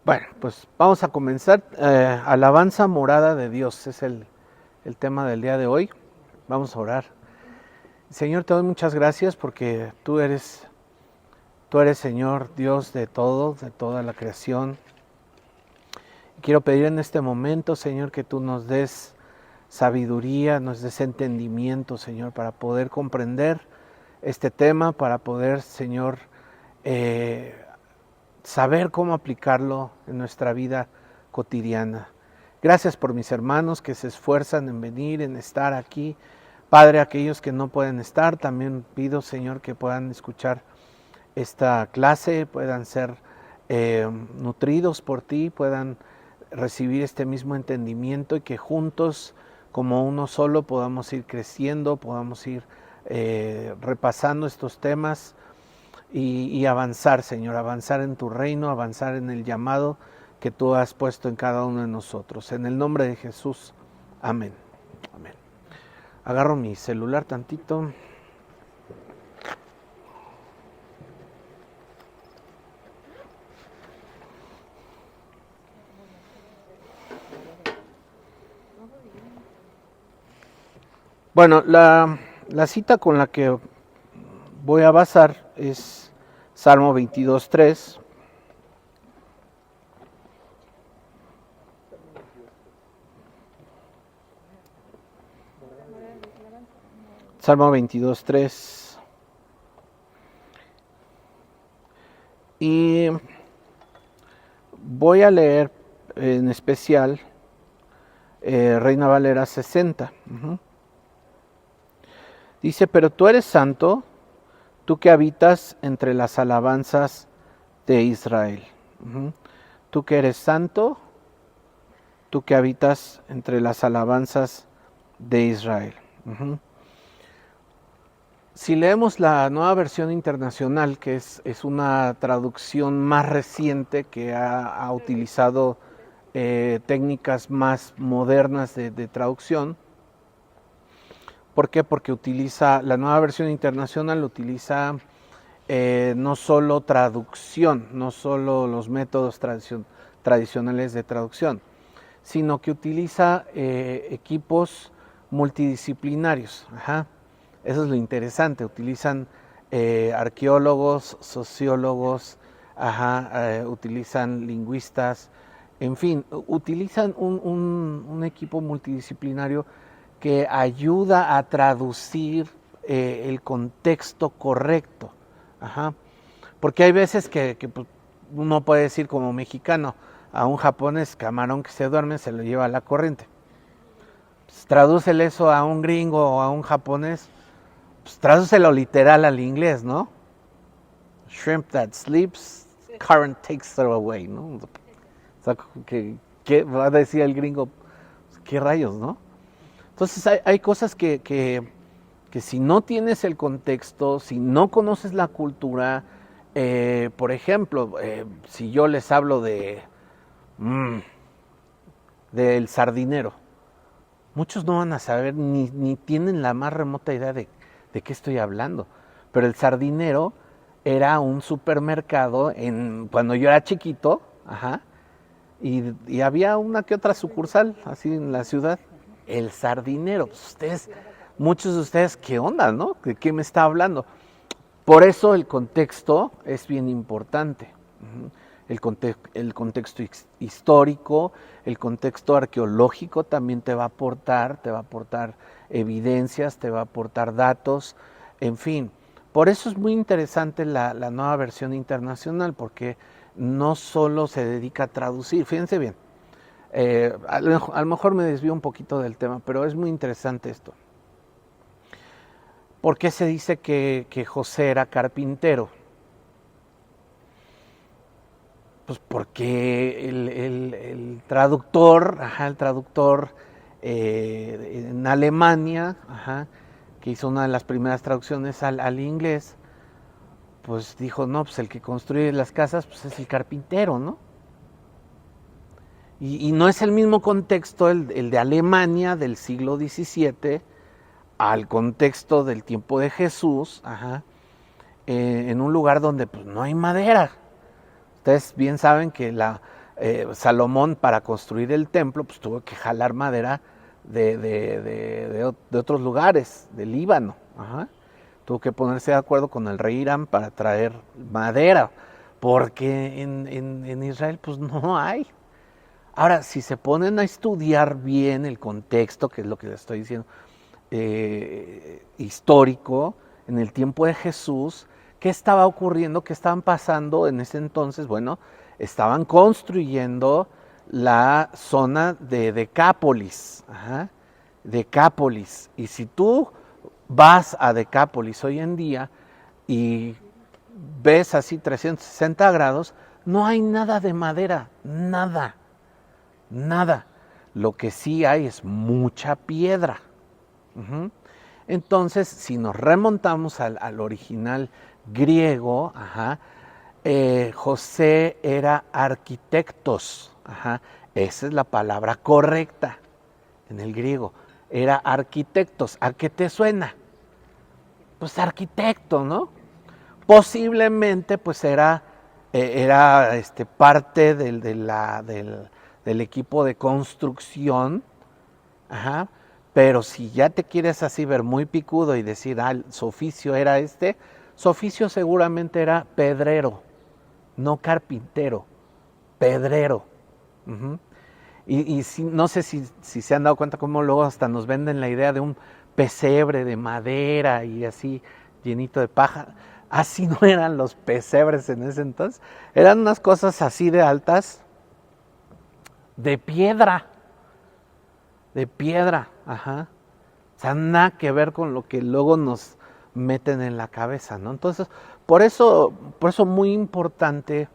Bueno, pues vamos a comenzar. Alabanza morada de Dios es el tema del día de hoy. Vamos a orar. Señor, te doy muchas gracias porque tú eres Señor, Dios de todo, de toda la creación. Quiero pedir en este momento, Señor, que tú nos des sabiduría, nos des entendimiento, Señor, para poder comprender este tema, para poder, Señor, saber cómo aplicarlo en nuestra vida cotidiana. Gracias por mis hermanos que se esfuerzan en venir, en estar aquí. Padre, aquellos que no pueden estar, también pido, Señor, que puedan escuchar esta clase, puedan ser nutridos por ti, puedan recibir este mismo entendimiento y que juntos, como uno solo, podamos ir creciendo, podamos ir repasando estos temas y avanzar, Señor, avanzar en tu reino, avanzar en el llamado que tú has puesto en cada uno de nosotros. En el nombre de Jesús, amén. Amén. Agarro mi celular tantito. Bueno, la cita con la que voy a basar es Salmo 22:3. Salmo 22:3. Y voy a leer en especial Reina Valera 60. Dice, pero tú eres santo, tú que habitas entre las alabanzas de Israel. Tú que eres santo, tú que habitas entre las alabanzas de Israel. Si leemos la Nueva Versión Internacional, que es una traducción más reciente que ha utilizado técnicas más modernas de traducción. ¿Por qué? Porque la Nueva Versión Internacional utiliza no solo traducción, no solo los métodos tradicionales de traducción, sino que utiliza equipos multidisciplinarios. Eso es lo interesante, utilizan arqueólogos, sociólogos, utilizan lingüistas, en fin, utilizan un equipo multidisciplinario que ayuda a traducir el contexto correcto. Porque hay veces que pues, uno puede decir como mexicano, a un japonés, camarón que se duerme, se lo lleva a la corriente. Pues, tradúcele eso a un gringo o a un japonés, pues tradúcelo literal al inglés, ¿no? Shrimp that sleeps, current takes it away, ¿no? O sea, ¿qué va a decir el gringo? ¿Qué rayos, no? Entonces hay cosas que si no tienes el contexto, si no conoces la cultura, por ejemplo, si yo les hablo del sardinero, muchos no van a saber ni tienen la más remota idea de qué estoy hablando. Pero el sardinero era un supermercado cuando yo era chiquito, y había una que otra sucursal así en la ciudad. El sardinero, pues muchos de ustedes, ¿qué onda, no? ¿De qué me está hablando? Por eso el contexto es bien importante. El contexto histórico, el contexto arqueológico también te va a aportar evidencias, te va a aportar datos, en fin. Por eso es muy interesante la Nueva Versión Internacional, porque no solo se dedica a traducir, fíjense bien. A lo mejor me desvío un poquito del tema, pero es muy interesante esto. ¿Por qué se dice que José era carpintero? Pues porque el traductor, en Alemania, que hizo una de las primeras traducciones al inglés, pues dijo, no, pues el que construye las casas pues es el carpintero, ¿no? Y no es el mismo contexto el de Alemania del siglo XVII al contexto del tiempo de Jesús, en un lugar donde pues no hay madera. Ustedes bien saben que Salomón para construir el templo, pues tuvo que jalar madera de otros lugares, del Líbano. Ajá. Tuvo que ponerse de acuerdo con el rey Irán para traer madera, porque en Israel pues no hay. Ahora, si se ponen a estudiar bien el contexto, que es lo que les estoy diciendo, histórico, en el tiempo de Jesús, ¿qué estaba ocurriendo? ¿Qué estaban pasando en ese entonces? Bueno, estaban construyendo la zona de Decápolis. Ajá, Decápolis. Y si tú vas a Decápolis hoy en día y ves así 360 grados, no hay nada de madera, nada, nada. Lo que sí hay es mucha piedra. Uh-huh. Entonces, si nos remontamos al original griego, ajá, José era arquitectos. Ajá, esa es la palabra correcta en el griego. Era arquitectos. ¿A qué te suena? Pues arquitecto, ¿no? Posiblemente pues era parte del equipo de construcción. Ajá. Pero si ya te quieres así ver muy picudo y decir, su oficio era su oficio seguramente era pedrero, no carpintero, pedrero. Uh-huh. Y no sé si se han dado cuenta cómo luego hasta nos venden la idea de un pesebre de madera y así llenito de paja. Así no eran los pesebres en ese entonces. Eran unas cosas así de altas, de piedra. De piedra, ajá. O sea, nada que ver con lo que luego nos meten en la cabeza, ¿no? Entonces, por eso muy importante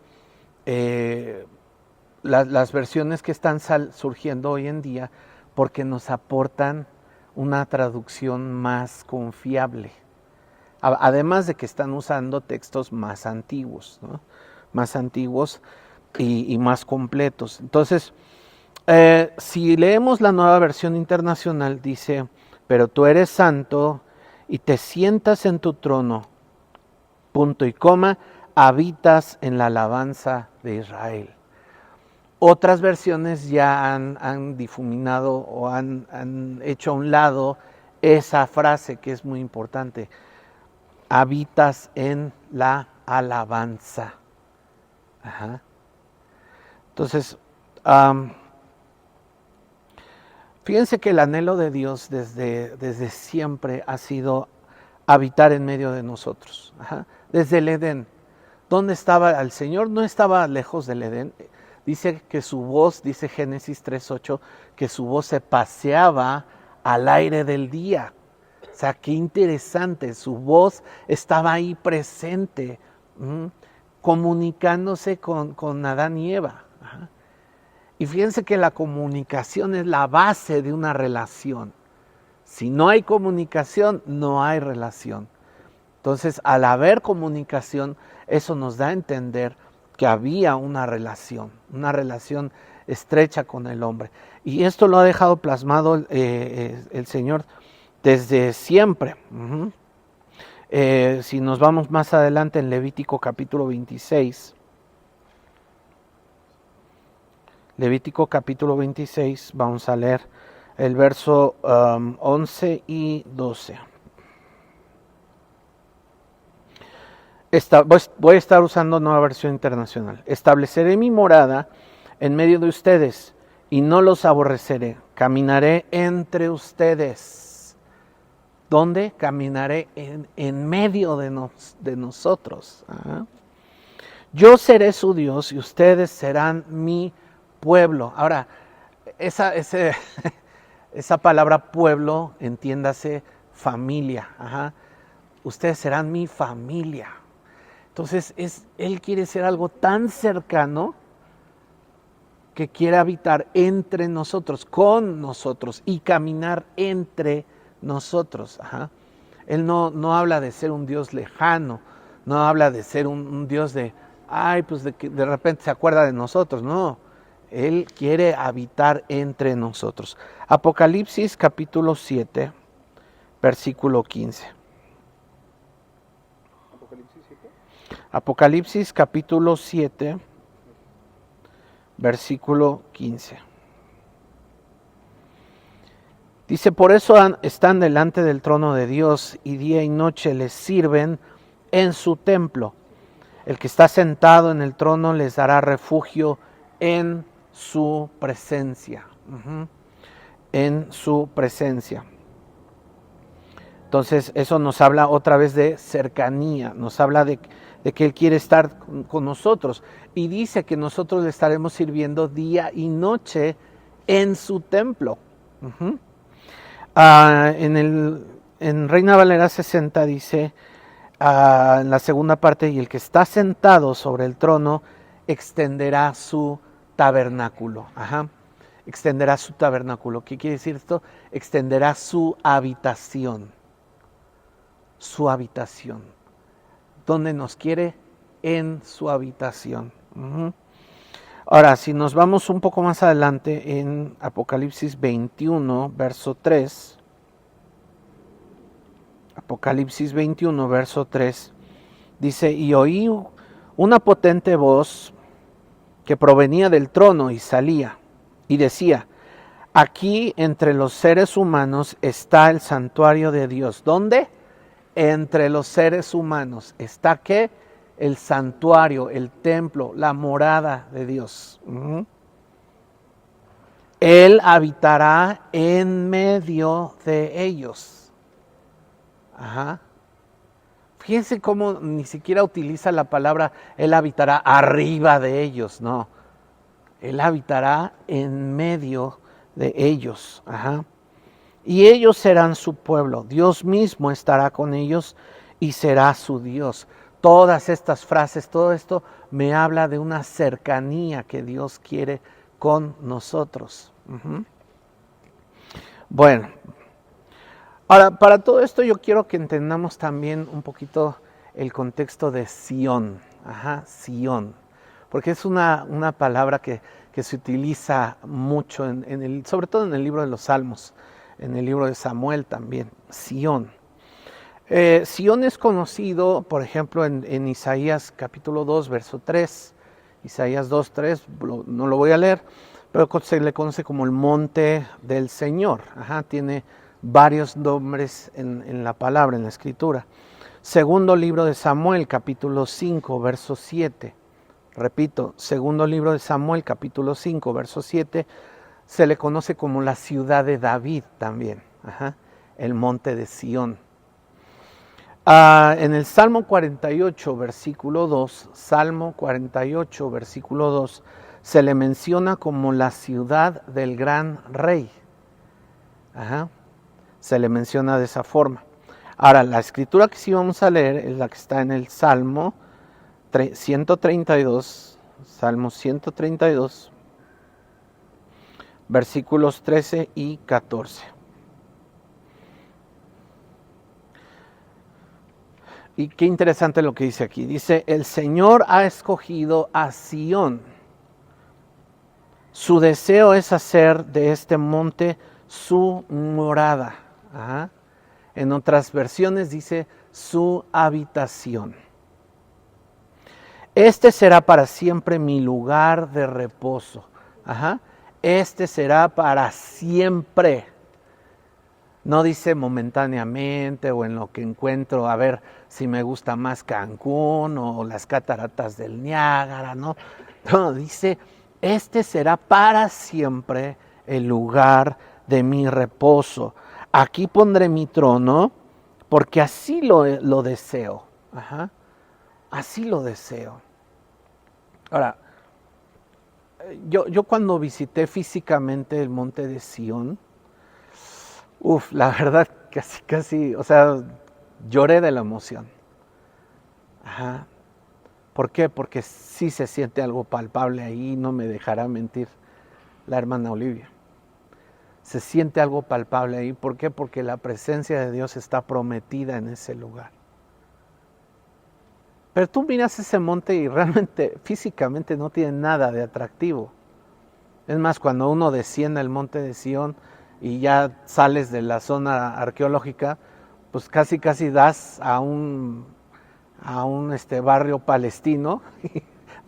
las versiones que están surgiendo hoy en día, porque nos aportan una traducción más confiable. Además de que están usando textos más antiguos, ¿no? Más antiguos y más completos. Entonces, si leemos la Nueva Versión Internacional, dice, pero tú eres santo y te sientas en tu trono, punto y coma, habitas en la alabanza de Israel. Otras versiones ya han difuminado o han hecho a un lado esa frase que es muy importante. Habitas en la alabanza. Ajá. Entonces, fíjense que el anhelo de Dios desde siempre ha sido habitar en medio de nosotros. Ajá. Desde el Edén. ¿Dónde estaba el Señor? No estaba lejos del Edén. Dice que su voz, dice Génesis 3:8, que su voz se paseaba al aire del día. O sea, qué interesante, su voz estaba ahí presente, comunicándose con Adán y Eva. Ajá. Y fíjense que la comunicación es la base de una relación. Si no hay comunicación, no hay relación. Entonces, al haber comunicación, eso nos da a entender que había una relación estrecha con el hombre. Y esto lo ha dejado plasmado el Señor desde siempre. Uh-huh. Si nos vamos más adelante en Levítico capítulo 26, Levítico capítulo 26, vamos a leer el verso 11 y 12. Voy a estar usando Nueva Versión Internacional. Estableceré mi morada en medio de ustedes y no los aborreceré. Caminaré entre ustedes. ¿Dónde? Caminaré en medio de nosotros. ¿Ah? Yo seré su Dios y ustedes serán mi pueblo. Ahora, esa palabra pueblo, entiéndase familia. Ajá. Ustedes serán mi familia. Entonces, Él quiere ser algo tan cercano que quiere habitar entre nosotros, con nosotros y caminar entre nosotros. Ajá. Él no habla de ser un Dios lejano, no habla de ser un Dios pues de que de repente se acuerda de nosotros. No, Él quiere habitar entre nosotros. Apocalipsis capítulo 7, versículo 15. Apocalipsis capítulo 7, versículo 15. Dice, por eso están delante del trono de Dios y día y noche les sirven en su templo. El que está sentado en el trono les dará refugio en su presencia. En su presencia. Entonces eso nos habla otra vez de cercanía, nos habla de que Él quiere estar con nosotros. Y dice que nosotros le estaremos sirviendo día y noche en su templo. En Reina Valera 60 dice, en la segunda parte, y el que está sentado sobre el trono extenderá su tabernáculo. Extenderá su tabernáculo. ¿Qué quiere decir esto? Extenderá su habitación. Su habitación. ¿Dónde nos quiere? En su habitación. Ahora, si nos vamos un poco más adelante en Apocalipsis 21, verso 3. Apocalipsis 21, verso 3. Dice, y oí una potente voz que provenía del trono y salía, y decía, aquí entre los seres humanos está el santuario de Dios. ¿Dónde? Entre los seres humanos. ¿Está qué? El santuario, el templo, la morada de Dios. Él habitará en medio de ellos. Fíjense cómo ni siquiera utiliza la palabra Él habitará arriba de ellos, no. Él habitará en medio de ellos. Y ellos serán su pueblo. Dios mismo estará con ellos y será su Dios. Todas estas frases, todo esto me habla de una cercanía que Dios quiere con nosotros. Bueno, ahora para todo esto yo quiero que entendamos también un poquito el contexto de Sión. Sión. Porque es una palabra que se utiliza mucho, sobre todo en el libro de los Salmos, en el libro de Samuel también, Sión. Sión es conocido, por ejemplo, en Isaías capítulo 2, verso 3, Isaías 2, 3, no lo voy a leer, pero se le conoce como el monte del Señor. Tiene varios nombres en la palabra, en la escritura. Segundo libro de Samuel, capítulo 5, verso 7. Repito, segundo libro de Samuel, capítulo 5, verso 7, se le conoce como la ciudad de David también, el monte de Sión. En el Salmo 48, versículo 2, Salmo 48, versículo 2, se le menciona como la ciudad del gran rey. Se le menciona de esa forma. Ahora, la escritura que sí vamos a leer es la que está en el Salmo 132, Salmo 132, versículos 13 y 14. Y qué interesante lo que dice aquí. Dice, el Señor ha escogido a Sión. Su deseo es hacer de este monte su morada. En otras versiones dice su habitación. Este será para siempre mi lugar de reposo. Este será para siempre. No dice momentáneamente o en lo que encuentro, a ver si me gusta más Cancún o las cataratas del Niágara, ¿no? No, dice, este será para siempre el lugar de mi reposo. Aquí pondré mi trono porque así lo deseo. Así lo deseo. Ahora, yo cuando visité físicamente el monte de Sión, la verdad, casi, o sea, lloré de la emoción. ¿Por qué? Porque sí se siente algo palpable ahí, no me dejará mentir la hermana Olivia. Se siente algo palpable ahí. ¿Por qué? Porque la presencia de Dios está prometida en ese lugar. Pero tú miras ese monte y realmente, físicamente no tiene nada de atractivo. Es más, cuando uno desciende el monte de Sión y ya sales de la zona arqueológica, pues casi das a un barrio palestino,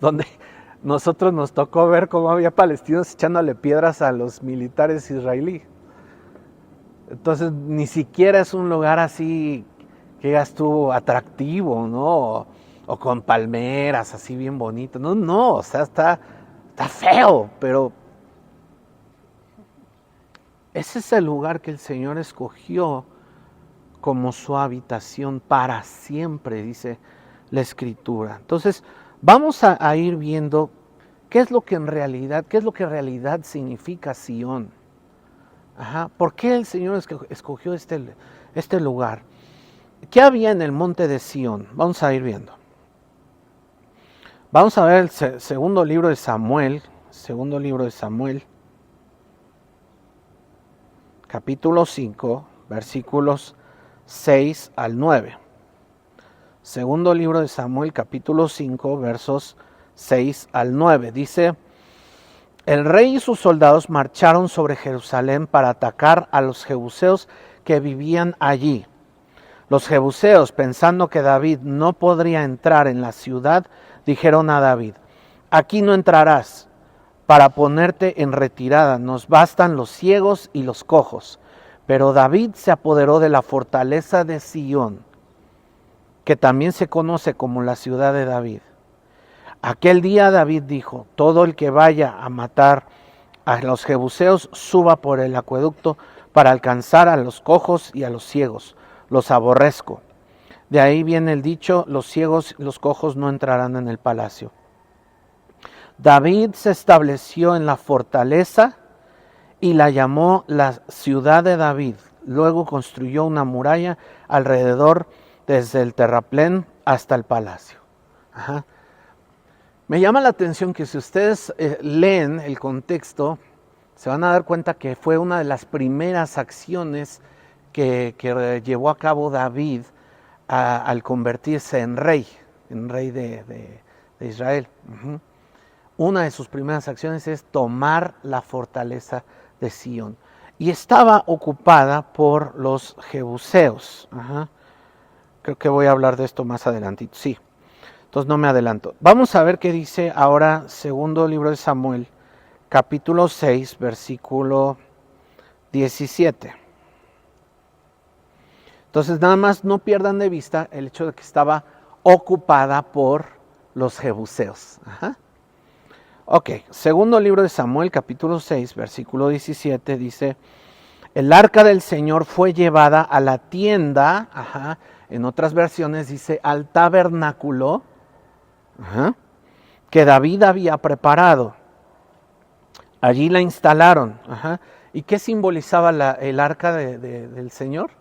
donde nosotros nos tocó ver cómo había palestinos echándole piedras a los militares israelíes. Entonces ni siquiera es un lugar así que digas tú atractivo, ¿no? O con palmeras así bien bonito. No, o sea, está feo, pero ese es el lugar que el Señor escogió como su habitación para siempre, dice la Escritura. Entonces, vamos a ir viendo qué es lo que en realidad significa Sión. ¿Por qué el Señor escogió este lugar? ¿Qué había en el monte de Sión? Vamos a ir viendo. Vamos a ver el segundo libro de Samuel, capítulo 5, versículos 6 al 9. Segundo libro de Samuel, capítulo 5, versos 6 al 9. Dice: el rey y sus soldados marcharon sobre Jerusalén para atacar a los jebuseos que vivían allí. Los jebuseos, pensando que David no podría entrar en la ciudad, dijeron a David: aquí no entrarás, para ponerte en retirada, nos bastan los ciegos y los cojos. Pero David se apoderó de la fortaleza de Sión, que también se conoce como la ciudad de David. Aquel día David dijo: todo el que vaya a matar a los jebuseos suba por el acueducto para alcanzar a los cojos y a los ciegos. Los aborrezco. De ahí viene el dicho: los ciegos y los cojos no entrarán en el palacio. David se estableció en la fortaleza y la llamó la ciudad de David. Luego construyó una muralla alrededor desde el terraplén hasta el palacio. Me llama la atención que si ustedes leen el contexto, se van a dar cuenta que fue una de las primeras acciones que llevó a cabo David al convertirse en rey de Israel. Una de sus primeras acciones es tomar la fortaleza de Sión. Y estaba ocupada por los jebuseos. Creo que voy a hablar de esto más adelantito. Sí. Entonces no me adelanto. Vamos a ver qué dice ahora segundo libro de Samuel, capítulo 6, versículo 17. Entonces nada más no pierdan de vista el hecho de que estaba ocupada por los jebuseos. Ok, segundo libro de Samuel, capítulo 6, versículo 17, dice: el arca del Señor fue llevada a la tienda, en otras versiones dice al tabernáculo, que David había preparado. Allí la instalaron. ¿Y qué simbolizaba el arca del Señor?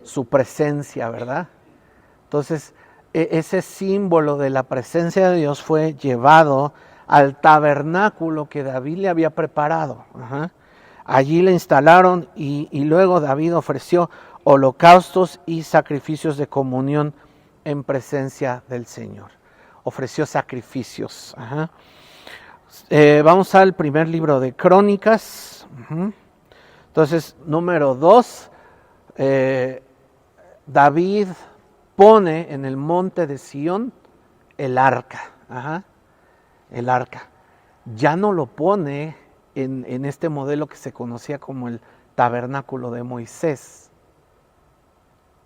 Su presencia, ¿verdad? Entonces, ese símbolo de la presencia de Dios fue llevado al tabernáculo que David le había preparado. Allí la instalaron y luego David ofreció holocaustos y sacrificios de comunión en presencia del Señor. Ofreció sacrificios. Vamos al primer libro de Crónicas. Entonces, número 2, David pone en el monte de Sión el arca. El arca. Ya no lo pone en este modelo que se conocía como el tabernáculo de Moisés.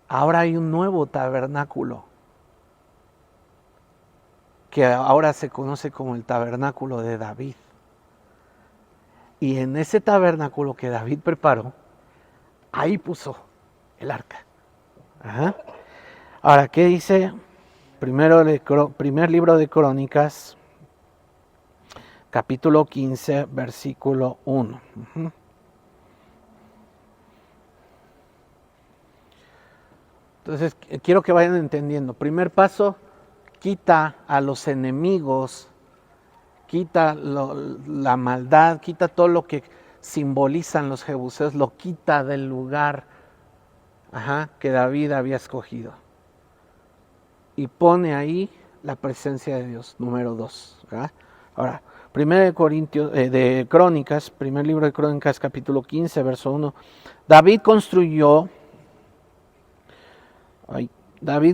Ahora hay un nuevo tabernáculo, que ahora se conoce como el tabernáculo de David. Y en ese tabernáculo que David preparó, ahí puso el arca. Ahora, ¿qué dice? Primer libro de Crónicas, capítulo 15, versículo 1. Entonces, quiero que vayan entendiendo. Primer paso: quita a los enemigos, quita la maldad, quita todo lo que simbolizan los jebuseos, lo quita del lugar que David había escogido. Y pone ahí la presencia de Dios, número 2. Ahora, primer de Crónicas, primer libro de Crónicas, capítulo 15, verso 1. David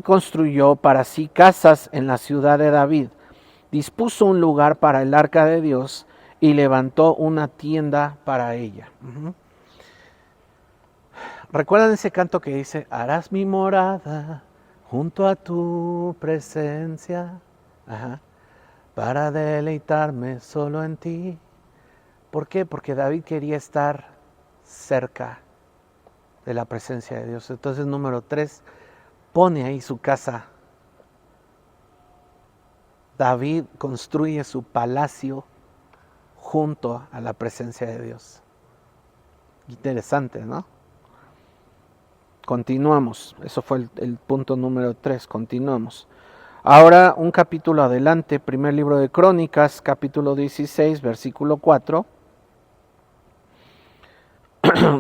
construyó para sí casas en la ciudad de David, dispuso un lugar para el arca de Dios y levantó una tienda para ella. ¿Recuerdan ese canto que dice, harás mi morada junto a tu presencia, para deleitarme solo en ti? ¿Por qué? Porque David quería estar cerca de la presencia de Dios. Entonces, número 3, pone ahí su casa. David construye su palacio junto a la presencia de Dios. Interesante, ¿no? Continuamos. Eso fue el punto número 3. Continuamos. Ahora un capítulo adelante, primer libro de Crónicas, capítulo 16, versículo 4.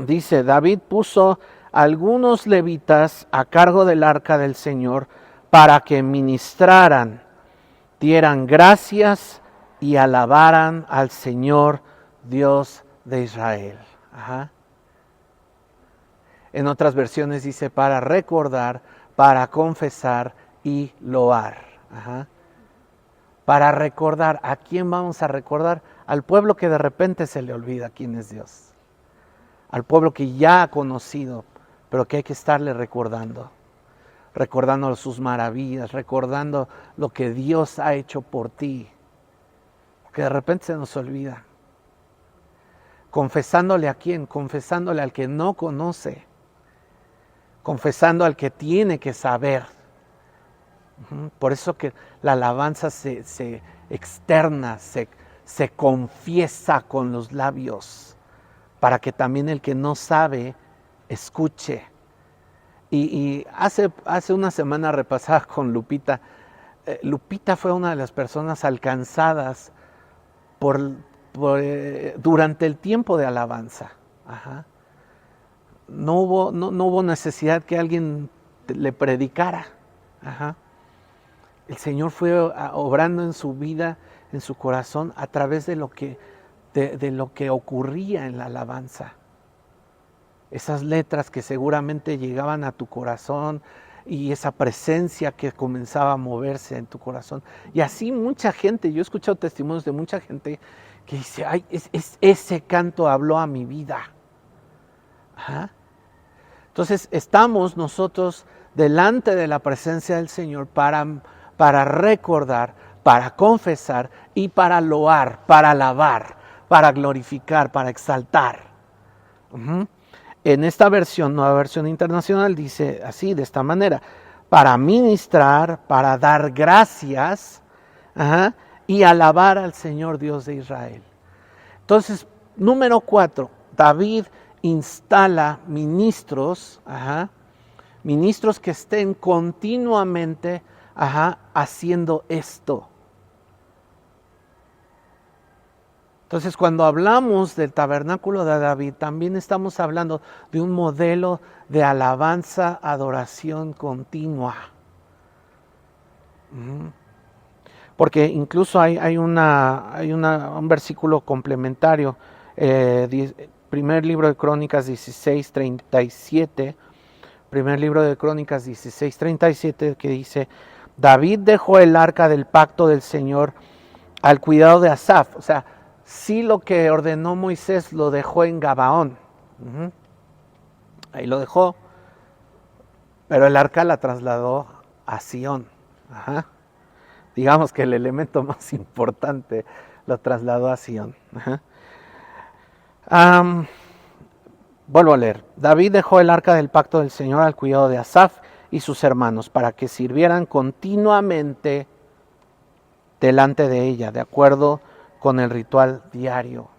Dice, David puso algunos levitas a cargo del arca del Señor para que ministraran, dieran gracias y alabaran al Señor Dios de Israel. En otras versiones dice para recordar, para confesar y loar. Para recordar, ¿a quién vamos a recordar? Al pueblo que de repente se le olvida quién es Dios. Al pueblo que ya ha conocido, pero que hay que estarle recordando. Recordando sus maravillas, recordando lo que Dios ha hecho por ti. Que de repente se nos olvida. Confesándole a quién, confesándole al que no conoce. Confesando al que tiene que saber. Por eso que la alabanza se externa, se confiesa con los labios. Para que también el que no sabe, escuche. Y hace una semana repasaba con Lupita. Lupita fue una de las personas alcanzadas durante el tiempo de alabanza. No hubo necesidad que alguien le predicara. El Señor fue obrando en su vida, en su corazón, a través de lo que ocurría en la alabanza. Esas letras que seguramente llegaban a tu corazón y esa presencia que comenzaba a moverse en tu corazón. Y así mucha gente, yo he escuchado testimonios de mucha gente que dice, ay, ese canto habló a mi vida. Entonces estamos nosotros delante de la presencia del Señor para recordar, para confesar y para loar, para alabar, para glorificar, para exaltar. En esta versión, nueva versión internacional, dice así, de esta manera, para ministrar, para dar gracias y alabar al Señor Dios de Israel. Entonces, número 4, David instala ministros, ministros que estén continuamente haciendo esto. Entonces, cuando hablamos del tabernáculo de David, también estamos hablando de un modelo de alabanza, adoración continua. Porque incluso hay un versículo complementario, primer libro de Crónicas 16:37, primer libro de Crónicas 16:37, que dice, David dejó el arca del pacto del Señor al cuidado de Asaf, o sea, sí, lo que ordenó Moisés lo dejó en Gabaón. Ahí lo dejó. Pero el arca la trasladó a Sión. Digamos que el elemento más importante lo trasladó a Sión. Vuelvo a leer. David dejó el arca del pacto del Señor al cuidado de Asaf y sus hermanos para que sirvieran continuamente delante de ella, de acuerdo con el ritual diario.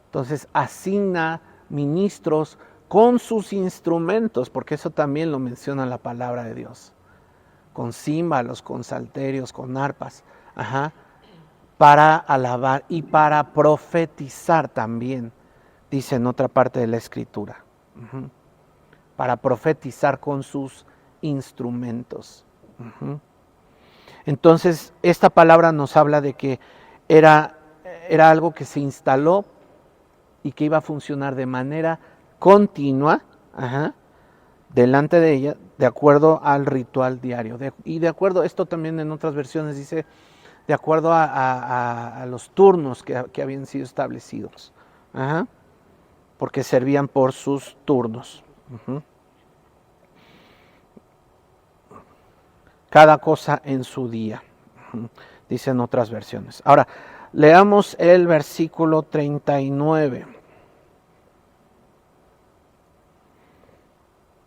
Entonces asigna ministros con sus instrumentos, porque eso también lo menciona la palabra de Dios, con címbalos, con salterios, con arpas, para alabar y para profetizar también, dice en otra parte de la Escritura, para profetizar con sus instrumentos. Entonces esta palabra nos habla de que era algo que se instaló y que iba a funcionar de manera continua, delante de ella, de acuerdo al ritual diario. Y de acuerdo, esto también en otras versiones dice, de acuerdo a los turnos que habían sido establecidos. Ajá. Porque servían por sus turnos. Uh-huh. Cada cosa en su día, dicen otras versiones. Ahora, leamos el versículo 39.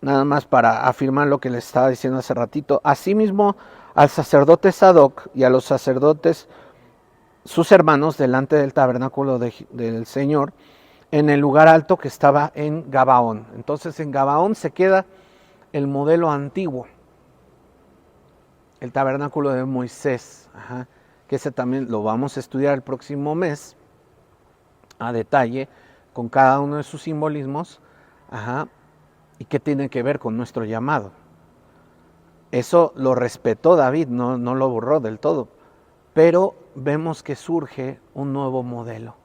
Nada más para afirmar lo que les estaba diciendo hace ratito. Asimismo, al sacerdote Sadoc y a los sacerdotes, sus hermanos, delante del tabernáculo del Señor, en el lugar alto que estaba en Gabaón. Entonces, en Gabaón se queda el modelo antiguo, el tabernáculo de Moisés, ajá, que ese también lo vamos a estudiar el próximo mes a detalle, con cada uno de sus simbolismos, ajá, y qué tiene que ver con nuestro llamado. Eso lo respetó David, no lo borró del todo, pero vemos que surge un nuevo modelo.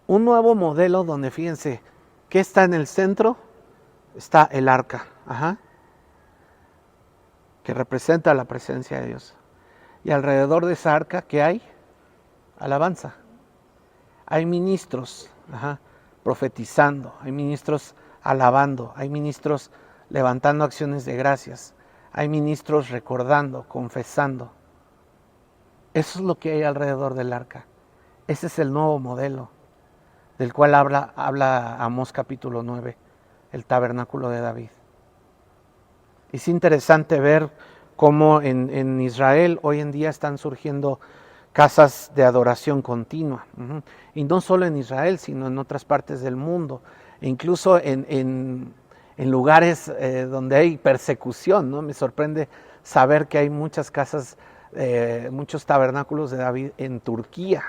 Un nuevo modelo donde, fíjense, ¿qué está en el centro? Está el arca, ajá, que representa la presencia de Dios. Y alrededor de esa arca, ¿qué hay? Alabanza. Hay ministros, ajá, profetizando, hay ministros alabando, hay ministros levantando acciones de gracias, hay ministros recordando, confesando. Eso es lo que hay alrededor del arca. Ese es el nuevo modelo del cual habla Amós capítulo 9, el tabernáculo de David. Es interesante ver cómo en Israel hoy en día están surgiendo casas de adoración continua. Y no solo en Israel, sino en otras partes del mundo. E incluso en lugares donde hay persecución, ¿no? Me sorprende saber que hay muchas casas, muchos tabernáculos de David en Turquía,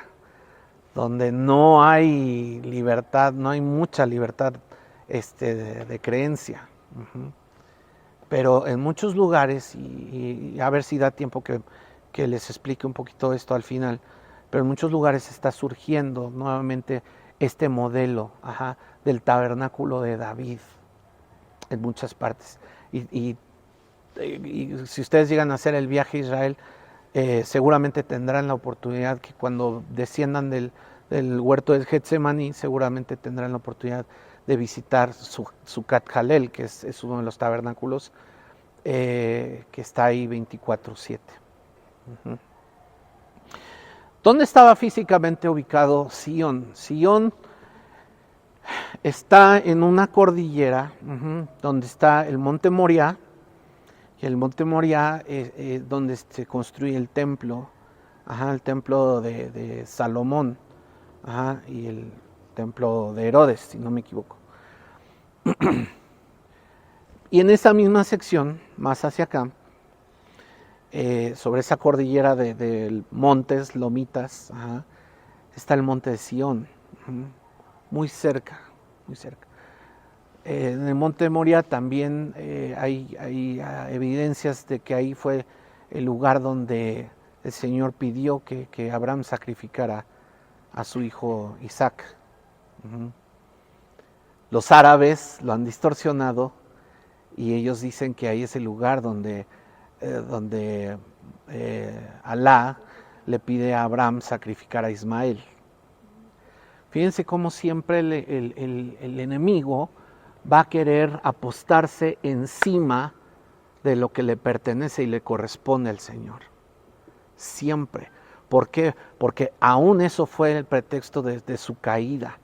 donde no hay libertad, no hay mucha libertad de creencia. Pero en muchos lugares, y a ver si da tiempo que les explique un poquito esto al final, pero en muchos lugares está surgiendo nuevamente este modelo, ajá, del tabernáculo de David, en muchas partes. Y si ustedes llegan a hacer el viaje a Israel, seguramente tendrán la oportunidad que cuando desciendan del huerto de Getsemaní, seguramente tendrán la oportunidad de visitar Sucat Jalel, que es uno de los tabernáculos que está ahí 24/7. ¿Dónde estaba físicamente ubicado Sion? Sion está en una cordillera donde está el monte Moriah, y el monte Moriah es donde se construye el templo, el templo de Salomón, y el templo de Herodes, si no me equivoco. Y en esa misma sección, más hacia acá, sobre esa cordillera de montes, lomitas, está el monte de Sión, muy cerca, muy cerca. En el monte de Moriah también hay evidencias de que ahí fue el lugar donde el Señor pidió que Abraham sacrificara a su hijo Isaac. Los árabes lo han distorsionado y ellos dicen que ahí es el lugar donde Alá le pide a Abraham sacrificar a Ismael. Fíjense cómo siempre el enemigo va a querer apostarse encima de lo que le pertenece y le corresponde al Señor. Siempre. ¿Por qué? Porque aún eso fue el pretexto de su caída.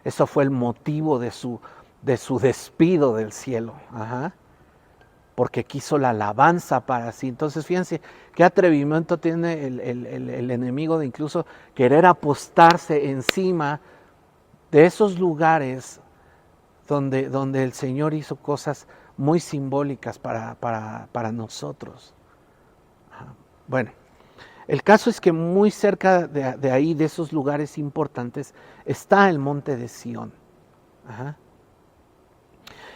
Eso fue el motivo de su despido del cielo. Porque quiso la alabanza para sí. Entonces fíjense qué atrevimiento tiene el enemigo de incluso querer apostarse encima de esos lugares donde el Señor hizo cosas muy simbólicas para nosotros. Bueno, el caso es que muy cerca de ahí, de esos lugares importantes, está el monte de Sión.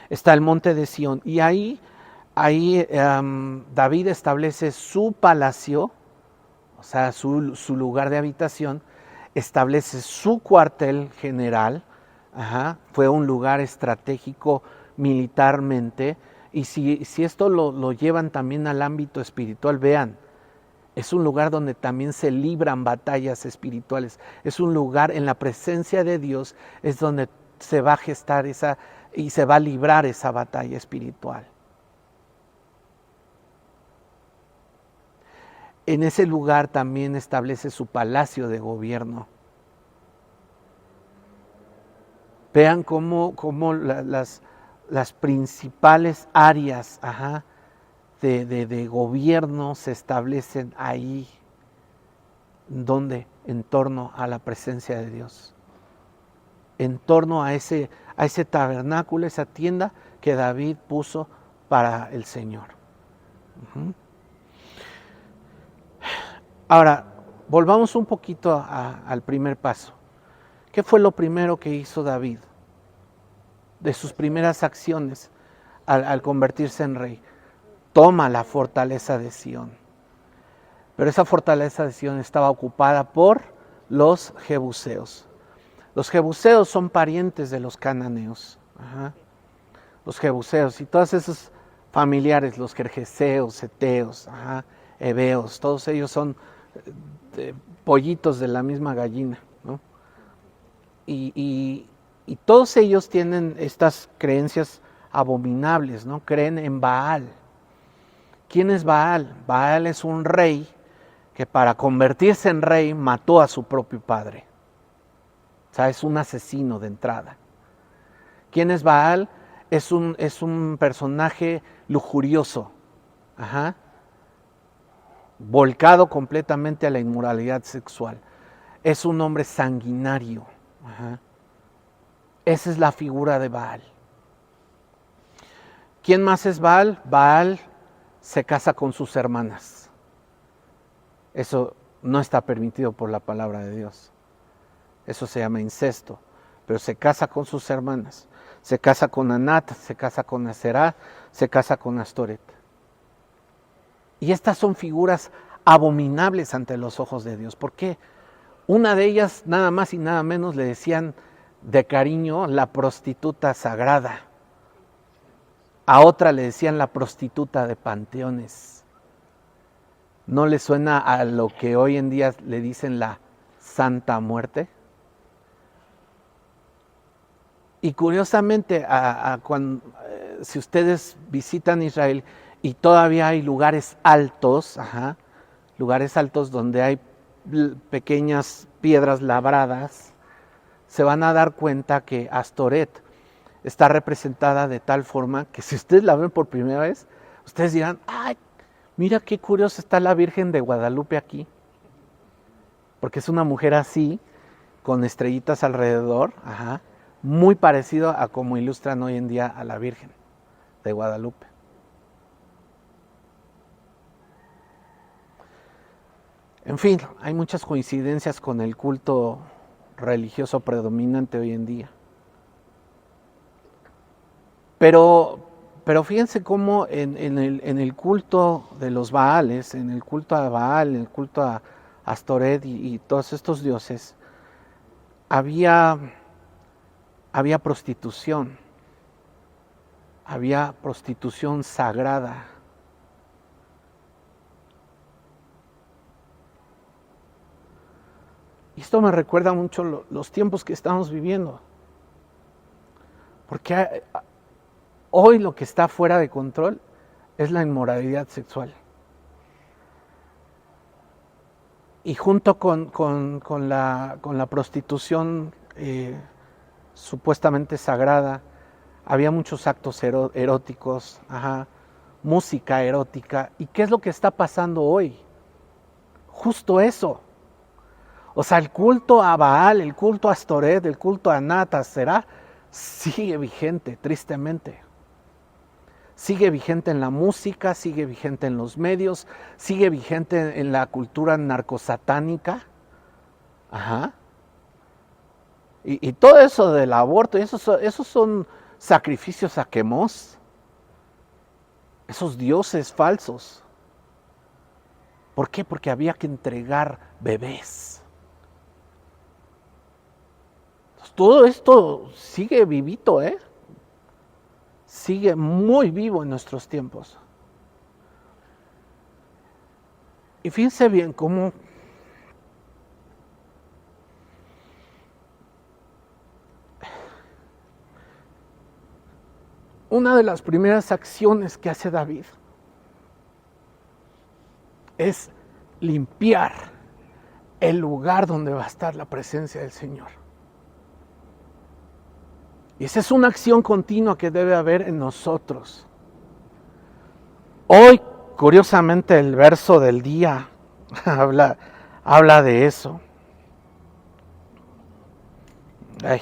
Está el monte de Sión. Y ahí David establece su palacio, o sea, su lugar de habitación, establece su cuartel general. Fue un lugar estratégico militarmente. Y si esto lo llevan también al ámbito espiritual, vean, Es un lugar donde también se libran batallas espirituales. Es un lugar en la presencia de Dios, es donde se va a gestar esa y se va a librar esa batalla espiritual. En ese lugar también establece su palacio de gobierno. Vean cómo las principales áreas de gobierno se establecen ahí. ¿Dónde? En torno a la presencia de Dios. En torno a ese tabernáculo, esa tienda que David puso para el Señor. Ahora, volvamos un poquito al primer paso. ¿Qué fue lo primero que hizo David? De sus primeras acciones al convertirse en rey. Toma la fortaleza de Sión. Pero esa fortaleza de Sión estaba ocupada por los jebuseos. Los jebuseos son parientes de los cananeos. Los jebuseos y todos esos familiares, los gergeseos, heteos, heveos, todos ellos son pollitos de la misma gallina, ¿no? Y todos ellos tienen estas creencias abominables, ¿no? Creen en Baal. ¿Quién es Baal? Baal es un rey que para convertirse en rey mató a su propio padre. O sea, es un asesino de entrada. ¿Quién es Baal? Es un personaje lujurioso, volcado completamente a la inmoralidad sexual. Es un hombre sanguinario. Esa es la figura de Baal. ¿Quién más es Baal? Baal se casa con sus hermanas. Eso no está permitido por la palabra de Dios. Eso se llama incesto. Pero se casa con sus hermanas. Se casa con Anat, se casa con Aserá, se casa con Astoret. Y estas son figuras abominables ante los ojos de Dios. ¿Por qué? Una de ellas, nada más y nada menos, le decían de cariño la prostituta sagrada. A otra le decían la prostituta de panteones. ¿No le suena a lo que hoy en día le dicen la Santa Muerte? Y curiosamente, si ustedes visitan Israel y todavía hay lugares altos donde hay pequeñas piedras labradas, se van a dar cuenta que Astoret está representada de tal forma que si ustedes la ven por primera vez, ustedes dirán, ¡ay! Mira qué curioso está la Virgen de Guadalupe aquí. Porque es una mujer así, con estrellitas alrededor, muy parecido a como ilustran hoy en día a la Virgen de Guadalupe. En fin, hay muchas coincidencias con el culto religioso predominante hoy en día. Pero fíjense cómo en el culto de los Baales, en el culto a Baal, en el culto a Astoret y todos estos dioses, había prostitución sagrada. Y esto me recuerda mucho los tiempos que estamos viviendo. Porque hoy lo que está fuera de control es la inmoralidad sexual. Y junto con la prostitución supuestamente sagrada, había muchos actos eróticos, música erótica. ¿Y qué es lo que está pasando hoy? Justo eso. O sea, el culto a Baal, el culto a Astoret, el culto a Anat, a Aserá, sigue vigente, tristemente. Sigue vigente en la música, sigue vigente en los medios, sigue vigente en la cultura narcosatánica. Y todo eso del aborto, esos son sacrificios a Quemos, esos dioses falsos. ¿Por qué? Porque había que entregar bebés. Todo esto sigue vivito, sigue muy vivo en nuestros tiempos. Y fíjense bien cómo una de las primeras acciones que hace David es limpiar el lugar donde va a estar la presencia del Señor. Y esa es una acción continua que debe haber en nosotros. Hoy, curiosamente, el verso del día habla de eso. Ay.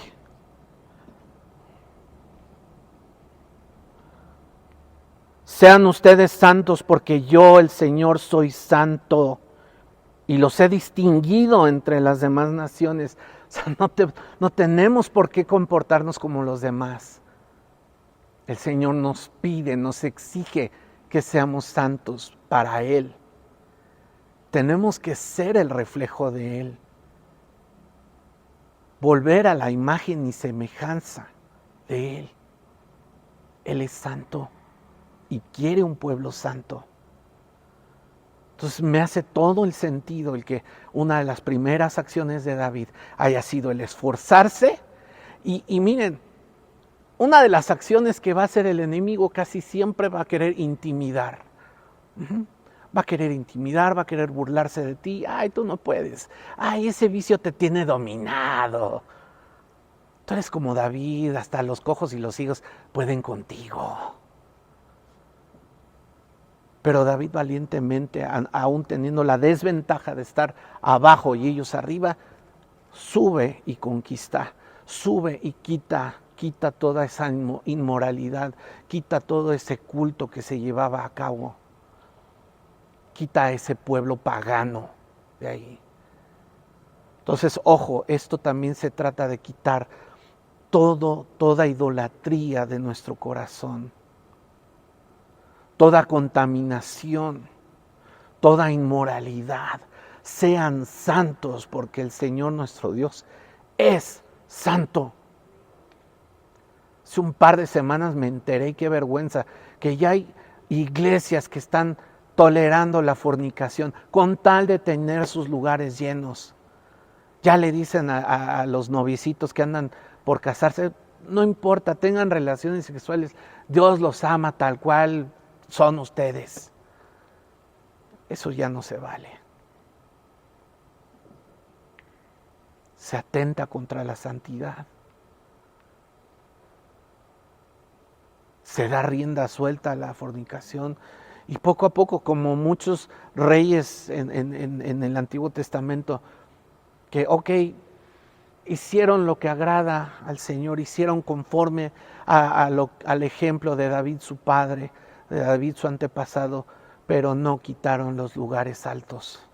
Sean ustedes santos porque yo, el Señor, soy santo y los he distinguido entre las demás naciones. O sea, no tenemos por qué comportarnos como los demás. El Señor nos pide, nos exige que seamos santos para Él. Tenemos que ser el reflejo de Él. Volver a la imagen y semejanza de Él. Él es santo y quiere un pueblo santo. Entonces me hace todo el sentido el que una de las primeras acciones de David haya sido el esforzarse. Y miren, una de las acciones que va a hacer el enemigo casi siempre va a querer intimidar. Va a querer intimidar, va a querer burlarse de ti. Ay, tú no puedes. Ay, ese vicio te tiene dominado. Tú eres como David, hasta los cojos y los ciegos pueden contigo. Pero David valientemente, aún teniendo la desventaja de estar abajo y ellos arriba, sube y conquista, sube y quita toda esa inmoralidad, quita todo ese culto que se llevaba a cabo, quita a ese pueblo pagano de ahí. Entonces, ojo, esto también se trata de quitar toda idolatría de nuestro corazón. Toda contaminación, toda inmoralidad. Sean santos porque el Señor nuestro Dios es santo. Hace un par de semanas me enteré, y qué vergüenza, que ya hay iglesias que están tolerando la fornicación con tal de tener sus lugares llenos. Ya le dicen a los novicitos que andan por casarse, no importa, tengan relaciones sexuales, Dios los ama tal cual son ustedes. Eso ya no se vale. Se atenta contra la santidad. Se da rienda suelta a la fornicación. Y poco a poco, como muchos reyes en el Antiguo Testamento, que hicieron lo que agrada al Señor, hicieron conforme al ejemplo de David su padre, de David su antepasado, pero no quitaron los lugares altos,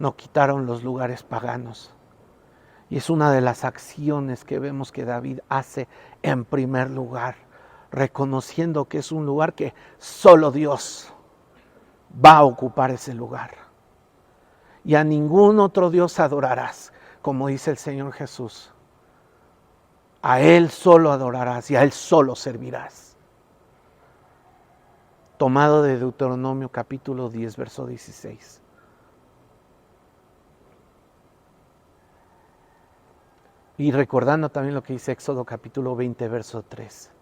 no quitaron los lugares paganos. Y es una de las acciones que vemos que David hace en primer lugar, reconociendo que es un lugar que solo Dios va a ocupar ese lugar. Y a ningún otro Dios adorarás, como dice el Señor Jesús. A Él solo adorarás y a Él solo servirás. Tomado de Deuteronomio capítulo 10, verso 16. Y recordando también lo que dice Éxodo capítulo 20, verso 3.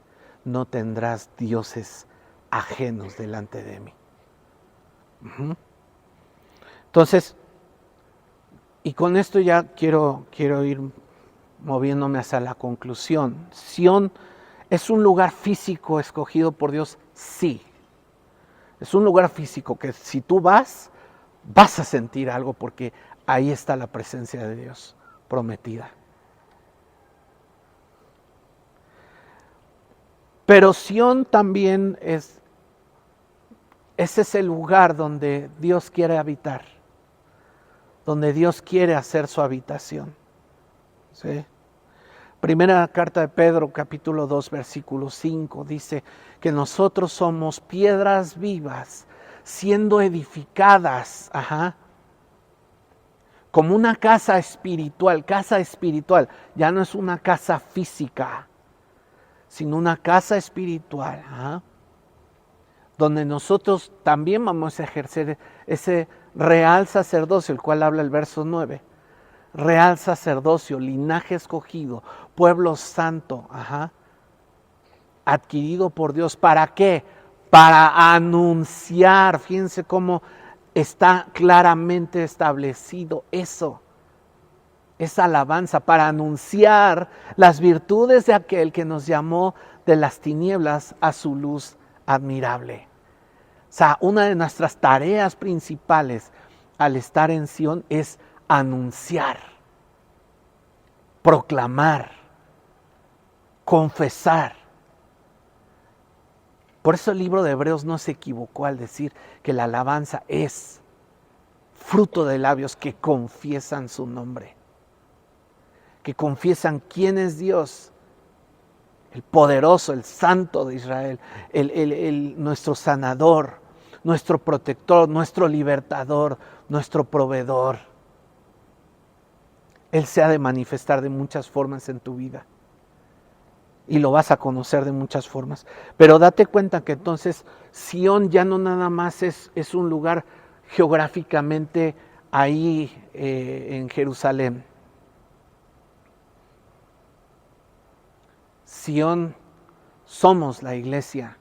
No tendrás dioses ajenos delante de mí. Entonces, y con esto ya quiero ir moviéndome hacia la conclusión. Sión es un lugar físico escogido por Dios, sí. Es un lugar físico que si tú vas a sentir algo porque ahí está la presencia de Dios prometida. Pero Sión también es ese lugar donde Dios quiere habitar, donde Dios quiere hacer su habitación. ¿Sí? Primera carta de Pedro, capítulo 2, versículo 5, dice que nosotros somos piedras vivas, siendo edificadas, como una casa espiritual, ya no es una casa física, sino una casa espiritual, donde nosotros también vamos a ejercer ese real sacerdocio, el cual habla el verso 9. Real sacerdocio, linaje escogido, pueblo santo, adquirido por Dios. ¿Para qué? Para anunciar, fíjense cómo está claramente establecido eso. Esa alabanza para anunciar las virtudes de aquel que nos llamó de las tinieblas a su luz admirable. O sea, una de nuestras tareas principales al estar en Sión es anunciar, proclamar, confesar. Por eso el libro de Hebreos no se equivocó al decir que la alabanza es fruto de labios que confiesan su nombre, que confiesan quién es Dios, el poderoso, el santo de Israel, nuestro sanador, nuestro protector, nuestro libertador, nuestro proveedor. Él se ha de manifestar de muchas formas en tu vida y lo vas a conocer de muchas formas. Pero date cuenta que entonces Sión ya no nada más es un lugar geográficamente ahí en Jerusalén. Sión somos la iglesia,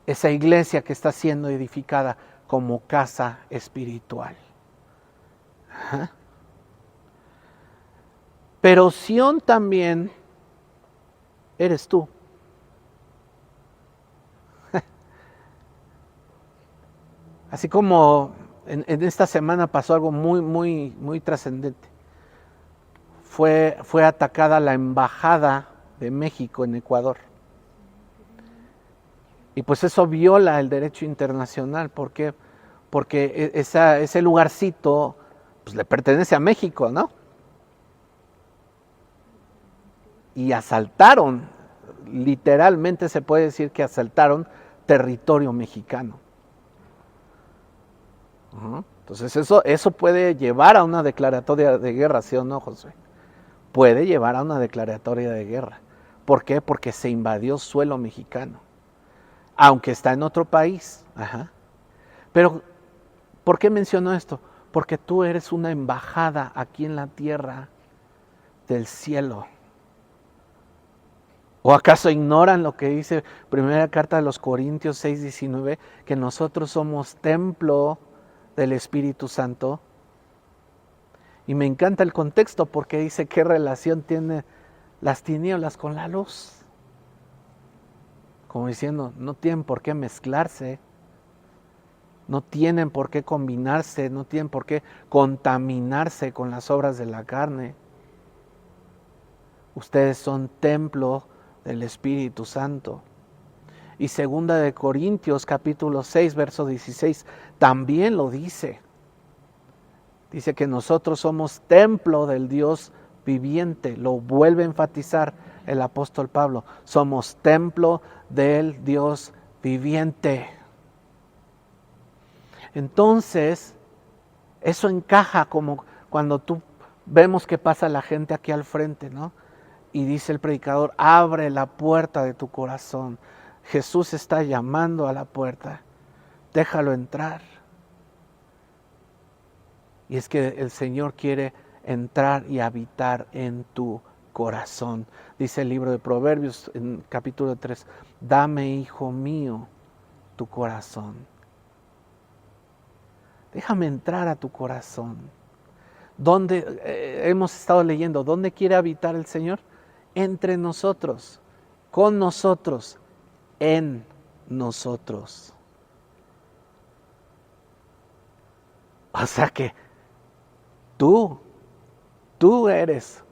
esa iglesia que está siendo edificada como casa espiritual. Pero Sión también eres tú. Así como en esta semana pasó algo muy trascendente. Fue atacada la embajada de México en Ecuador. Y pues eso viola el derecho internacional. ¿Por qué? Porque ese lugarcito pues, le pertenece a México, ¿no? Y asaltaron, literalmente se puede decir que asaltaron territorio mexicano. Entonces eso puede llevar a una declaratoria de guerra, ¿sí o no, Josué? Puede llevar a una declaratoria de guerra. ¿Por qué? Porque se invadió suelo mexicano, aunque está en otro país. Pero, ¿por qué menciono esto? Porque tú eres una embajada aquí en la tierra del cielo. ¿O acaso ignoran lo que dice primera carta de los Corintios 6:19, que nosotros somos templo del Espíritu Santo? Y me encanta el contexto porque dice qué relación tiene las tinieblas con la luz. Como diciendo, no tienen por qué mezclarse, no tienen por qué combinarse, no tienen por qué contaminarse con las obras de la carne. Ustedes son templo del Espíritu Santo. Y segunda de Corintios capítulo 6, verso 16, también lo dice. Dice que nosotros somos templo del Dios viviente. Lo vuelve a enfatizar el apóstol Pablo. Somos templo del Dios viviente. Entonces, eso encaja como cuando tú vemos que pasa la gente aquí al frente, ¿no? Y dice el predicador, abre la puerta de tu corazón. Jesús está llamando a la puerta. Déjalo entrar. Y es que el Señor quiere entrar y habitar en tu corazón. Dice el libro de Proverbios en capítulo 3, dame, hijo mío, tu corazón. Déjame entrar a tu corazón. ¿Dónde hemos estado leyendo? ¿Dónde quiere habitar el Señor? Entre nosotros, con nosotros, en nosotros. O sea que tú eres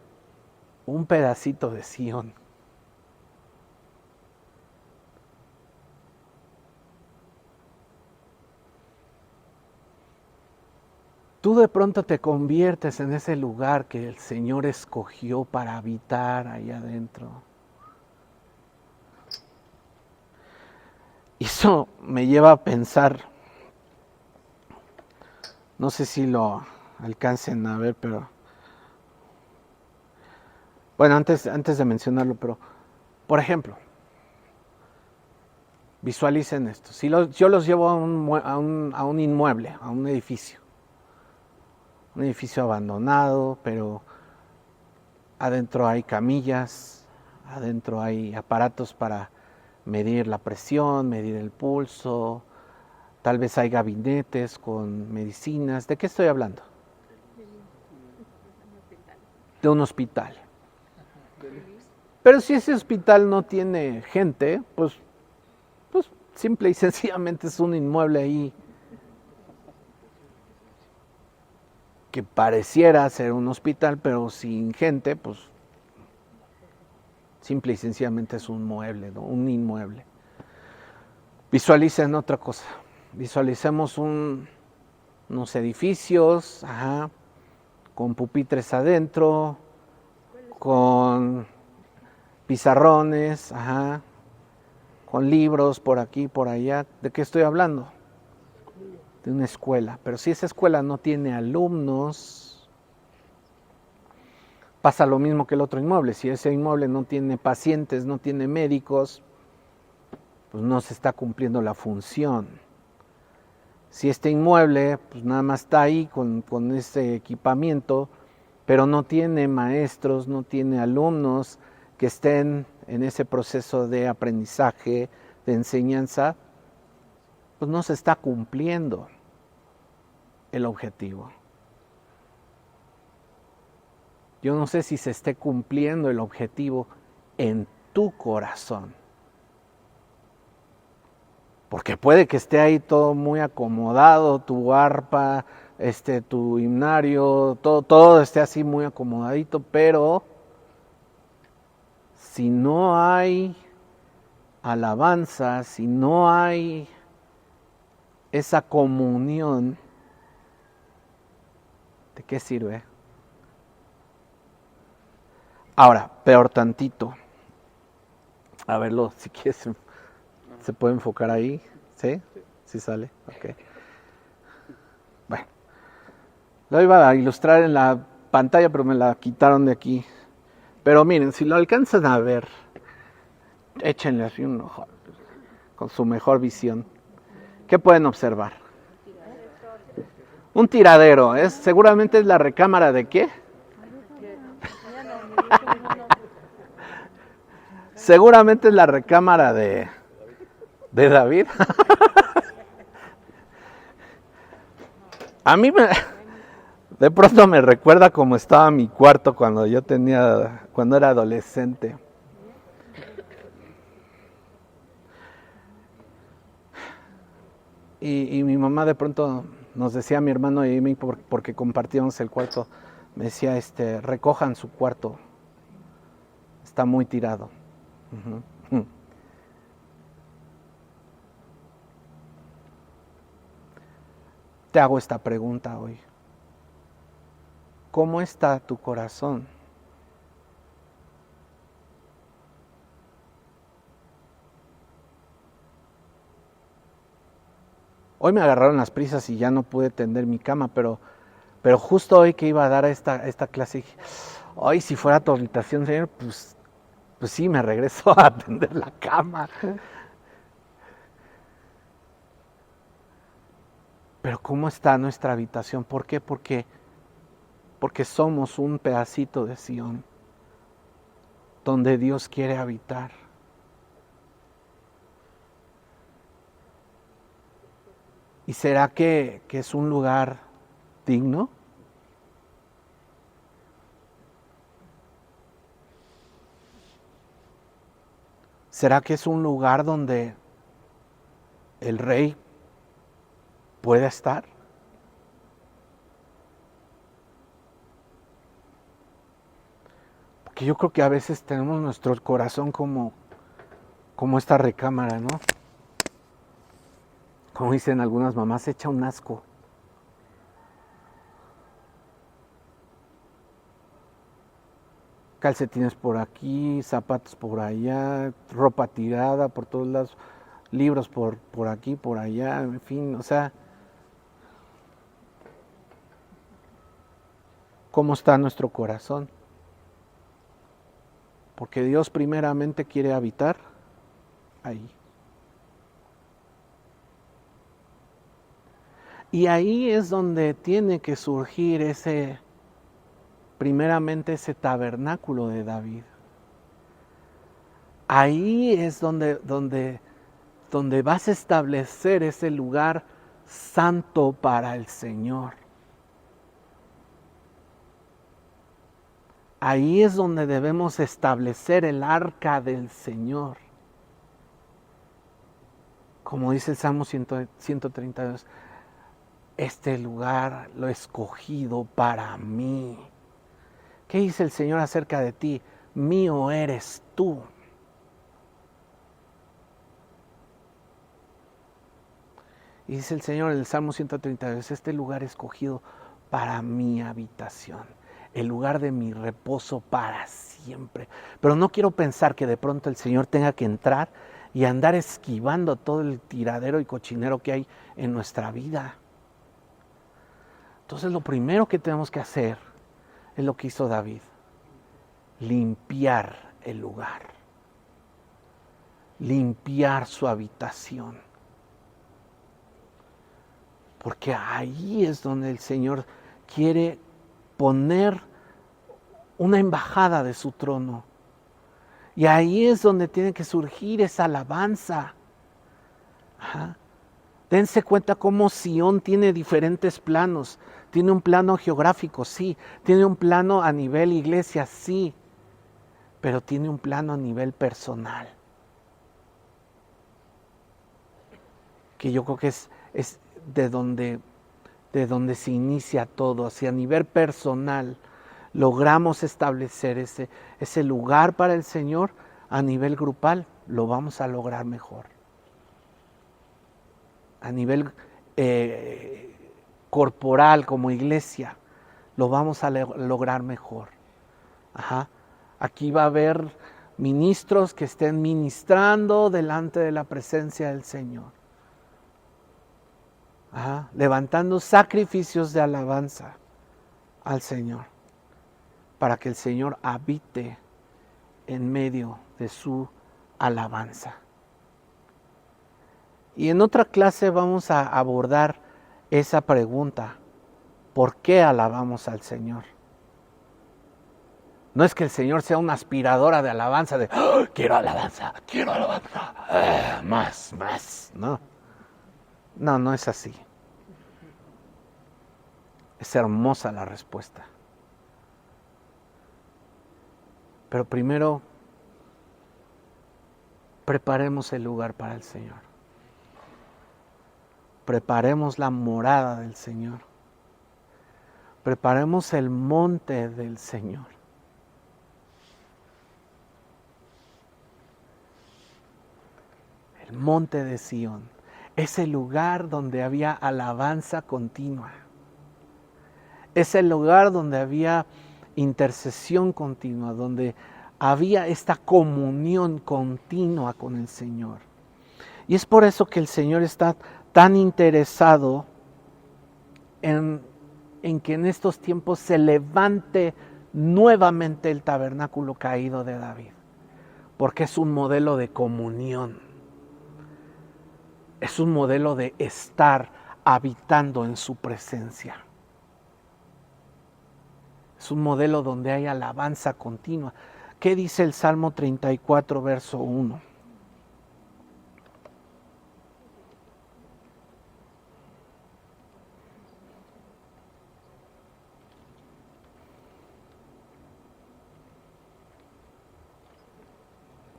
un pedacito de Sión. Tú de pronto te conviertes en ese lugar que el Señor escogió para habitar ahí adentro. Y eso me lleva a pensar, no sé si lo alcancen a ver, pero bueno, antes de mencionarlo, pero por ejemplo, Visualicen esto. Si yo los llevo a un inmueble, a un edificio abandonado, pero adentro hay camillas, adentro hay aparatos para medir la presión, medir el pulso, tal vez hay gabinetes con medicinas. ¿De qué estoy hablando? De un hospital. Pero si ese hospital no tiene gente, pues simple y sencillamente es un inmueble ahí que pareciera ser un hospital, pero sin gente, pues simple y sencillamente es un mueble, ¿no? Un inmueble. Visualicen otra cosa. Visualicemos unos edificios, con pupitres adentro, con pizarrones, con libros por aquí, por allá. ¿De qué estoy hablando? De una escuela. Pero si esa escuela no tiene alumnos, pasa lo mismo que el otro inmueble. Si ese inmueble no tiene pacientes, no tiene médicos, pues no se está cumpliendo la función. Si este inmueble pues nada más está ahí con ese equipamiento, pero no tiene maestros, no tiene alumnos que estén en ese proceso de aprendizaje, de enseñanza, pues no se está cumpliendo el objetivo. Yo no sé si se esté cumpliendo el objetivo en tu corazón. Porque puede que esté ahí todo muy acomodado, tu arpa, tu himnario, todo esté así muy acomodadito, pero si no hay alabanza, si no hay esa comunión, ¿de qué sirve? Ahora, peor tantito. A verlo, si quieres, ¿se puede enfocar ahí? ¿Sí? ¿Sí sale? Ok. Bueno, lo iba a ilustrar en la pantalla, pero me la quitaron de aquí. Pero miren, si lo alcanzan a ver, échenle así un ojo con su mejor visión. ¿Qué pueden observar? Un tiradero, seguramente es la recámara de ¿qué? Seguramente es la recámara de David. A mí de pronto me recuerda cómo estaba mi cuarto cuando era adolescente. Y mi mamá de pronto nos decía a mi hermano y a mí, porque compartíamos el cuarto, me decía, recojan su cuarto, está muy tirado. Uh-huh. Te hago esta pregunta hoy. ¿Cómo está tu corazón? Hoy me agarraron las prisas y ya no pude tender mi cama, pero justo hoy que iba a dar esta clase, dije, hoy si fuera tu habitación, Señor, pues sí, me regreso a tender la cama. Pero ¿cómo está nuestra habitación? ¿Por qué? Porque somos un pedacito de Sión donde Dios quiere habitar. ¿Y será que es un lugar digno? ¿Será que es un lugar donde el rey puede estar? Porque yo creo que a veces tenemos nuestro corazón como esta recámara, ¿no? Como dicen algunas mamás, echa un asco. Calcetines por aquí, zapatos por allá, ropa tirada por todos lados, libros por aquí, por allá, en fin, o sea, ¿cómo está nuestro corazón? Porque Dios primeramente quiere habitar ahí. Y ahí es donde tiene que surgir primeramente ese tabernáculo de David. Ahí es donde vas a establecer ese lugar santo para el Señor. Ahí es donde debemos establecer el arca del Señor. Como dice el Salmo 132, este lugar lo he escogido para mí. ¿Qué dice el Señor acerca de ti? Mío eres tú. Y dice el Señor en el Salmo 132, este lugar escogido para mi habitación, el lugar de mi reposo para siempre. Pero no quiero pensar que de pronto el Señor tenga que entrar y andar esquivando todo el tiradero y cochinero que hay en nuestra vida. Entonces lo primero que tenemos que hacer es lo que hizo David, limpiar el lugar, limpiar su habitación. Porque ahí es donde el Señor quiere poner una embajada de su trono. Y ahí es donde tiene que surgir esa alabanza. Ajá. Dense cuenta cómo Sión tiene diferentes planos. Tiene un plano geográfico, sí. Tiene un plano a nivel iglesia, sí. Pero tiene un plano a nivel personal. Que yo creo que es de donde se inicia todo. Hacia nivel personal logramos establecer ese lugar para el Señor. A nivel grupal lo vamos a lograr mejor. A nivel corporal como iglesia lo vamos a lograr mejor. Ajá. Aquí va a haber ministros que estén ministrando delante de la presencia del Señor. Ajá. Levantando sacrificios de alabanza al Señor, para que el Señor habite en medio de su alabanza. Y en otra clase vamos a abordar esa pregunta: ¿por qué alabamos al Señor? No es que el Señor sea una aspiradora de alabanza, de ¡oh, quiero alabanza, más, no. No es así. Es hermosa la respuesta. Pero primero, preparemos el lugar para el Señor. Preparemos la morada del Señor. Preparemos el monte del Señor. El monte de Sión. Ese lugar donde había alabanza continua. Ese lugar donde había intercesión continua, donde había esta comunión continua con el Señor. Y es por eso que el Señor está tan interesado en que en estos tiempos se levante nuevamente el tabernáculo caído de David, porque es un modelo de comunión, es un modelo de estar habitando en su presencia. Es un modelo donde hay alabanza continua. ¿Qué dice el Salmo 34, verso 1?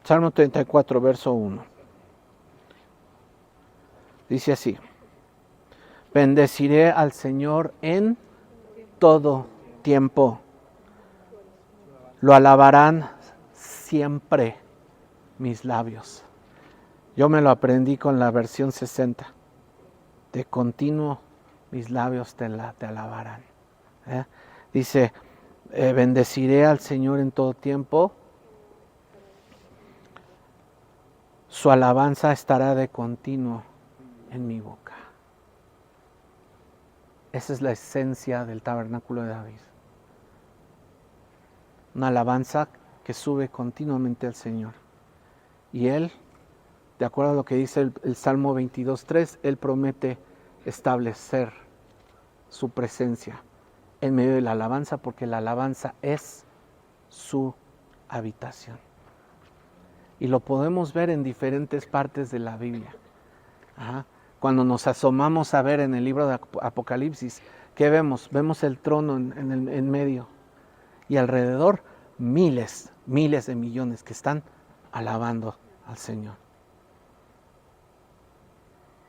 Salmo 34, verso 1. Dice así: bendeciré al Señor en todo tiempo. Lo alabarán siempre mis labios. Yo me lo aprendí con la versión 60. De continuo mis labios te alabarán. Dice, bendeciré al Señor en todo tiempo. Su alabanza estará de continuo en mi boca. Esa es la esencia del tabernáculo de David. Una alabanza que sube continuamente al Señor. Y Él, de acuerdo a lo que dice el Salmo 22.3, Él promete establecer su presencia en medio de la alabanza, porque la alabanza es su habitación. Y lo podemos ver en diferentes partes de la Biblia. Ajá. Cuando nos asomamos a ver en el libro de Apocalipsis, ¿qué vemos? Vemos el trono en medio y alrededor miles de millones que están alabando al Señor.